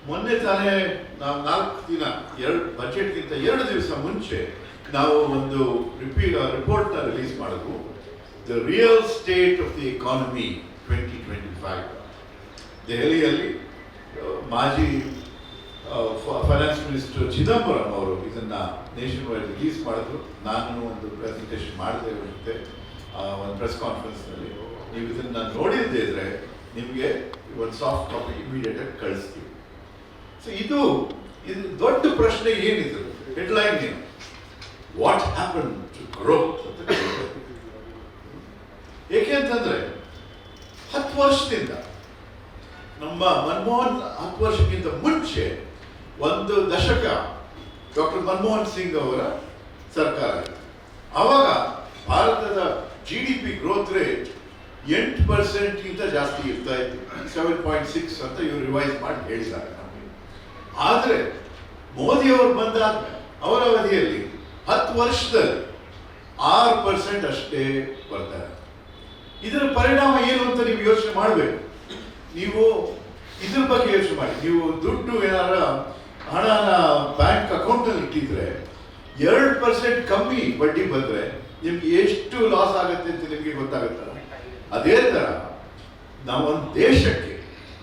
ಮೊನ್ನೆ ತಾನೇ ನಾವು 4 ದಿನ ಬಜೆಟ್ಗಿಂತ 2 ದಿವಸ ಮುಂಚೆ ನಾವು ಒಂದು ರಿಪೋರ್ಟ್ನ ರಿಲೀಸ್ ಮಾಡಿದ್ವು, the real estate of the economy 2025. ದೆಹಲಿಯಲ್ಲಿ ಮಾಜಿ ಫೈನಾನ್ಸ್ ಮಿನಿಸ್ಟರ್ ಚಿದಂಬರಂ ಅವರು ಇದನ್ನ ನೇಷನ್ ವೈಡ್ ರಿಲೀಸ್ ಮಾಡಿದ್ರು. ನಾನು ಒಂದು ಪ್ರೆಸೆಂಟೇಷನ್ ಮಾಡಿದೆ ಇರುತ್ತೆ ಒಂದು ಪ್ರೆಸ್ ಕಾನ್ಫರೆನ್ಸ್ನಲ್ಲಿ. ನೀವು ಇದನ್ನ ನೋಡಿದ್ದೇ ಇದ್ರೆ ನಿಮಗೆ ಒಂದು ಸಾಫ್ಟ್ ಕಾಪಿ ಇಮಿಡಿಯೇಟ್ ಆಗಿ ಕಳಿಸ್ತೀವಿ. ಸೊ ಇದು ದೊಡ್ಡ ಪ್ರಶ್ನೆ ಏನಿದೆ, ಹೆಡ್ಲೈನ್ ಏನು, ವಾಟ್ ಹ್ಯಾಪನ್ ಟು ಗ್ರೋತ್ ಅಂತ ಕೇಳಿದೆ. ಏಕೆ ಅಂತಂದ್ರೆ 10 ವರ್ಷದಿಂದ ನಮ್ಮ ಮನಮೋಹನ್ 10 ವರ್ಷಕ್ಕಿಂತ ಮುಂಚೆ ಒಂದು ದಶಕ ಡಾಕ್ಟರ್ ಮನಮೋಹನ್ ಸಿಂಗ್ ಅವರ ಸರ್ಕಾರ ಇತ್ತು. ಆವಾಗ ಭಾರತದ GDP ಗ್ರೋತ್ ರೇಟ್ 8%ಗಿಂತ ಜಾಸ್ತಿ ಇರ್ತಾ ಇತ್ತು. 7.6 ಅಂತ ಇವರು ರಿವೈಸ್ ಮಾಡಿ ಹೇಳಿದ್ದಾರೆ ನಮಗೆ. ಆದರೆ ಮೋದಿ ಅವರು ಬಂದಾದ್ಮೇಲೆ ಅವರ ಅವಧಿಯಲ್ಲಿ 10 ವರ್ಷದಲ್ಲಿ 6% ಅಷ್ಟೇ ಬರ್ತಾರೆ. ಇದರ ಪರಿಣಾಮ ಏನು ಅಂತ ನೀವು ಯೋಚನೆ ಮಾಡಬೇಕು. ನೀವು ಇದ್ರ ಬಗ್ಗೆ ಯೋಚನೆ ಮಾಡಿ. ನೀವು ದುಡ್ಡು ಏನಾರ ಹಣನ ಬ್ಯಾಂಕ್ ಅಕೌಂಟಲ್ಲಿ ಇಟ್ಟಿದ್ರೆ 2% ಕಮ್ಮಿ ಬಡ್ಡಿ ಬಂದ್ರೆ ನಿಮ್ಗೆ ಎಷ್ಟು ಲಾಸ್ ಆಗುತ್ತೆ ಅಂತ ನಿಮಗೆ ಗೊತ್ತಾಗುತ್ತಲ್ಲ. ಅದೇ ತರ ನಾವೊಂದು ದೇಶಕ್ಕೆ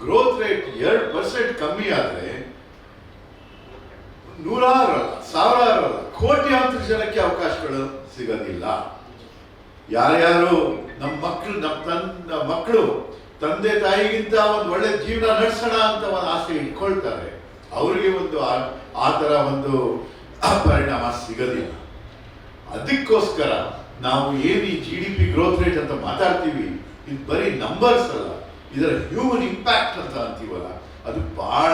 ಗ್ರೋತ್ ರೇಟ್ 2% ಕಮ್ಮಿ ಆದ್ರೆ ನೂರಾರಲ್ಲ, ಸಾವಿರಾರಲ್ಲ, ಕೋಟ್ಯಾಂತರ ಜನಕ್ಕೆ ಅವಕಾಶಗಳು ಸಿಗೋದಿಲ್ಲ. ಯಾರ್ಯಾರು ನಮ್ಮ ಮಕ್ಕಳು ತಂದೆ ತಾಯಿಗಿಂತ ಒಂದು ಒಳ್ಳೆ ಜೀವನ ನಡೆಸೋಣ ಅಂತ ಒಂದು ಆಸೆ ಇಟ್ಕೊಳ್ತಾರೆ, ಅವರಿಗೆ ಒಂದು ಆ ಥರ ಒಂದು ಪರಿಣಾಮ ಸಿಗೋದಿಲ್ಲ. ಅದಕ್ಕೋಸ್ಕರ ನಾವು ಏನು ಈ GDP ಗ್ರೋತ್ ರೇಟ್ ಅಂತ ಮಾತಾಡ್ತೀವಿ, ಇದು ಬರೀ ನಂಬರ್ಸ್ ಅಲ್ಲ, ಇದರ ಹ್ಯೂಮನ್ ಇಂಪ್ಯಾಕ್ಟ್ ಅಂತ ಅಂತೀವಲ್ಲ, ಅದು ಬಹಳ